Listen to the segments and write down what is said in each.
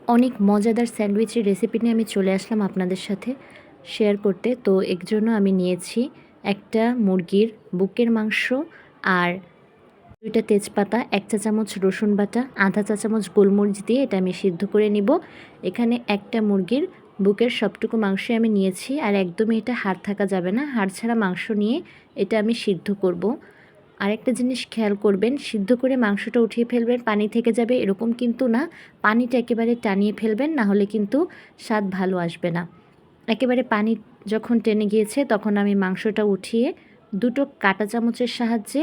অনেক মজাদার স্যান্ডউইচের রেসিপি নিয়ে আমি চলে আসলাম আপনাদের সাথে শেয়ার করতে। তো এর জন্য আমি নিয়েছি একটা মুরগির বুকের মাংস আর 2টা তেজপাতা, 1 চা চামচ রসুন বাটা, আধা চা চামচ গোলমরিচ দিয়ে এটা আমি সিদ্ধ করে নিব। এখানে একটা মুরগির বুকের সবটুকু মাংসই আমি নিয়েছি, আর একদমই এটা হাড় থাকা যাবে না। হাড় ছাড়া মাংস নিয়ে এটা আমি সিদ্ধ করব। আরেকটা জিনিস খেয়াল করবেন, সিদ্ধ করে মাংসটা উঠিয়ে ফেলবেন, পানি থেকে যাবে এরকম কিন্তু না। পানিটা একেবারে টানিয়ে ফেলবেন, না হলে কিন্তু স্বাদ ভালো আসবে না। একেবারে পানি যখন টেনে গিয়েছে তখন আমি মাংসটা উঠিয়ে 2টো কাঁটা চামচের সাহায্যে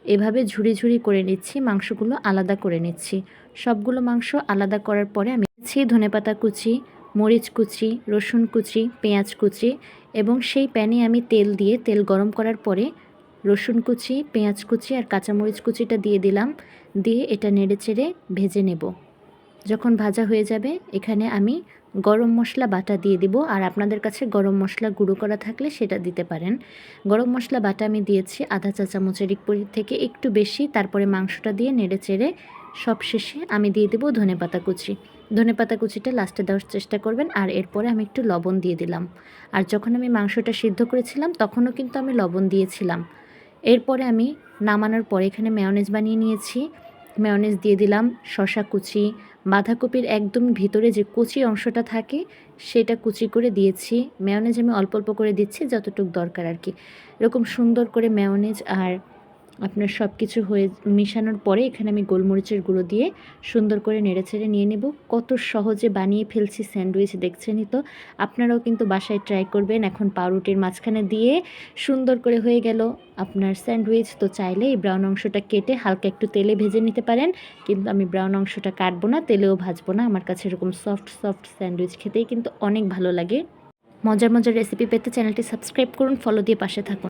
এভাবে ঝুড়ি ঝুড়ি করে নিচ্ছি, মাংসগুলো আলাদা করে নিচ্ছি। সবগুলো মাংস আলাদা করার পরে আমি নিচ্ছি ধনেপাতা কুচি, মরিচ কুচি, রসুন কুচি, পেঁয়াজ কুচি, এবং সেই প্যানে আমি তেল দিয়ে তেল গরম করার পরে রসুন কুচি, পেঁয়াজ কুচি আর কাঁচামরিচ কুচিটা দিয়ে দিলাম। দিয়ে এটা নেড়েচেড়ে ভেজে নেব। যখন ভাজা হয়ে যাবে এখানে আমি গরম মশলা বাটা দিয়ে দিব, আর আপনাদের কাছে গরম মশলা গুঁড়ো করা থাকলে সেটা দিতে পারেন। গরম মশলা বাটা আমি দিয়েছি আধা চা চামচের থেকে একটু বেশি। তারপরে মাংসটা দিয়ে নেড়েচেড়ে সবশেষে আমি দিয়ে দেবো ধনেপাতা কুচি। ধনেপাতা কুচিটা লাস্টে দেওয়ার চেষ্টা করবেন। আর এরপরে আমি একটু লবণ দিয়ে দিলাম। আর যখন আমি মাংসটা সিদ্ধ করেছিলাম তখনও কিন্তু আমি লবণ দিয়েছিলাম। এরপরে আমি নামানোর পরে এখানে মেয়োনেজ বানিয়ে নিয়েছি। মেয়োনেজ দিয়ে দিলাম, শসা কুচি, বাঁধাকপির একদম ভিতরে যে কুচি অংশটা থাকে সেটা কুচি করে দিয়েছি। মেয়োনেজ আমি অল্প অল্প করে দিচ্ছি, যতটুকু দরকার আর কি। এরকম সুন্দর করে মেয়োনেজ আর আপনার সব কিছু হয়ে মিশানোর পরে এখানে আমি গোলমরিচের গুঁড়ো দিয়ে সুন্দর করে নেড়েচেড়ে নিয়ে নেব। কত সহজে বানিয়ে ফেলছি স্যান্ডউইচ, দেখছেনই তো। আপনারাও কিন্তু বাসায় ট্রাই করবেন। এখন পাউরুটির মাঝখানে দিয়ে সুন্দর করে হয়ে গেল আপনার স্যান্ডউইচ। তো চাইলে এই ব্রাউন অংশটা কেটে হালকা একটু তেলে ভেজে নিতে পারেন, কিন্তু আমি ব্রাউন অংশটা কাটবো না, তেলেও ভাজবো না। আমার কাছে এরকম সফট সফট স্যান্ডউইচ খেতেই কিন্তু অনেক ভালো লাগে। মজার মজার রেসিপি পেতে চ্যানেলটি সাবস্ক্রাইব করুন, ফলো দিয়ে পাশে থাকুন।